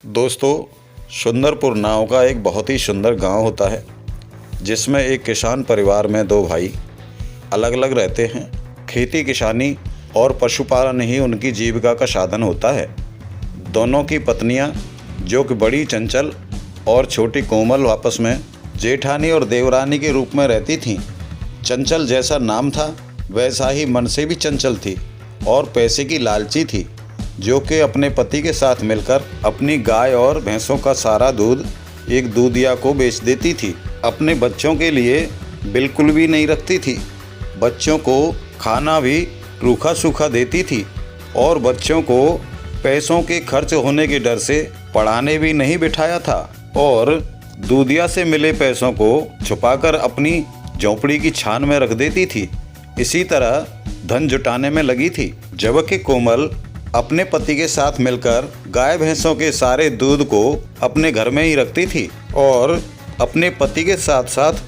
दोस्तों, सुंदरपुर नाव का एक बहुत ही सुंदर गांव होता है जिसमें एक किसान परिवार में दो भाई अलग अलग रहते हैं। खेती किसानी और पशुपालन ही उनकी जीविका का साधन होता है। दोनों की पत्नियां, जो कि बड़ी चंचल और छोटी कोमल, आपस में जेठानी और देवरानी के रूप में रहती थीं। चंचल जैसा नाम था वैसा ही मन से भी चंचल थी और पैसे की लालची थी, जो कि अपने पति के साथ मिलकर अपनी गाय और भैंसों का सारा दूध एक दूधिया को बेच देती थी। अपने बच्चों के लिए बिल्कुल भी नहीं रखती थी। बच्चों को खाना भी रूखा सूखा देती थी और बच्चों को पैसों के खर्च होने के डर से पढ़ाने भी नहीं बिठाया था और दूधिया से मिले पैसों को छुपाकर अपनी झोंपड़ी की छान में रख देती थी। इसी तरह धन जुटाने में लगी थी, जबकि कोमल अपने पति के साथ मिलकर गाय भैंसों के सारे दूध को अपने घर में ही रखती थी और अपने पति के साथ साथ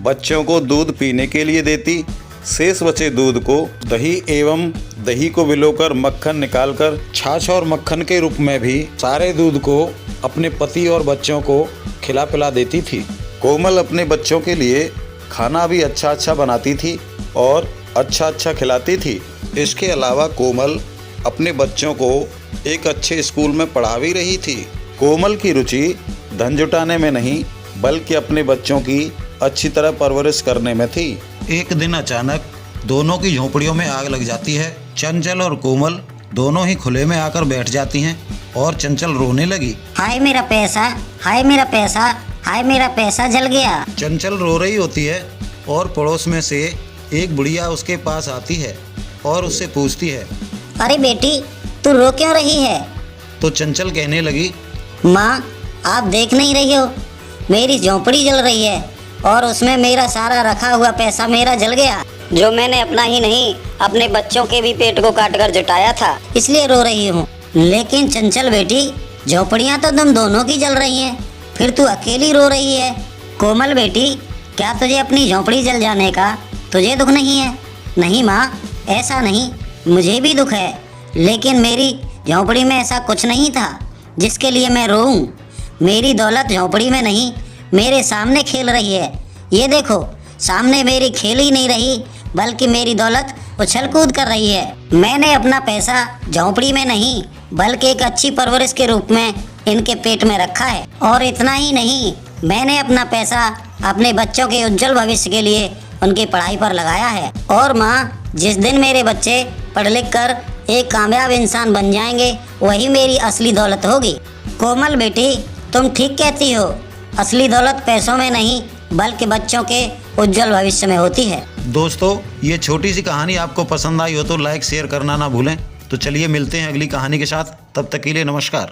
बच्चों को दूध पीने के लिए देती। शेष बचे दूध को दही एवं दही को विलोकर मक्खन निकालकर छाछ और मक्खन के रूप में भी सारे दूध को अपने पति और बच्चों को खिला पिला देती थी। कोमल अपने बच्चों के लिए खाना भी अच्छा बनाती थी और अच्छा खिलाती थी। इसके अलावा कोमल अपने बच्चों को एक अच्छे स्कूल में पढ़ा भी रही थी। कोमल की रुचि धन जुटाने में नहीं बल्कि अपने बच्चों की अच्छी तरह परवरिश करने में थी। एक दिन अचानक दोनों की झोंपड़ियों में आग लग जाती है। चंचल और कोमल दोनों ही खुले में आकर बैठ जाती हैं और चंचल रोने लगी। हाय मेरा पैसा, हाय मेरा पैसा, हाय मेरा पैसा जल गया। चंचल रो रही होती है और पड़ोस में से एक बुढ़िया उसके पास आती है और उससे पूछती है, अरे बेटी, तू रो क्यों रही है? तो चंचल कहने लगी, माँ, आप देख नहीं रही हो, मेरी झोंपड़ी जल रही है और उसमें मेरा सारा रखा हुआ पैसा मेरा जल गया, जो मैंने अपना ही नहीं अपने बच्चों के भी पेट को काट कर जुटाया था, इसलिए रो रही हूँ। लेकिन चंचल बेटी, झोंपड़ियाँ तो तुम दोनों की जल रही हैं, फिर तू अकेली रो रही है। कोमल बेटी, क्या तुझे अपनी झोंपड़ी जल जाने का तुझे दुख नहीं है? नहीं माँ, ऐसा नहीं, मुझे भी दुख है, लेकिन मेरी झोंपड़ी में ऐसा कुछ नहीं था जिसके लिए मैं रोऊं। मेरी दौलत झोंपड़ी में नहीं, मेरे सामने खेल रही है। ये देखो, सामने मेरी खेल ही नहीं रही बल्कि मेरी दौलत उछल कूद कर रही है। मैंने अपना पैसा झोंपड़ी में नहीं बल्कि एक अच्छी परवरिश के रूप में इनके पेट में रखा है। और इतना ही नहीं, मैंने अपना पैसा अपने बच्चों के उज्जवल भविष्य के लिए उनकी पढ़ाई पर लगाया है। और माँ, जिस दिन मेरे बच्चे पढ़ लिख कर एक कामयाब इंसान बन जाएंगे, वही मेरी असली दौलत होगी। कोमल बेटी, तुम ठीक कहती हो, असली दौलत पैसों में नहीं बल्कि बच्चों के उज्जवल भविष्य में होती है। दोस्तों, ये छोटी सी कहानी आपको पसंद आई हो तो लाइक शेयर करना ना भूलें। तो चलिए मिलते हैं अगली कहानी के साथ, तब तक के लिए नमस्कार।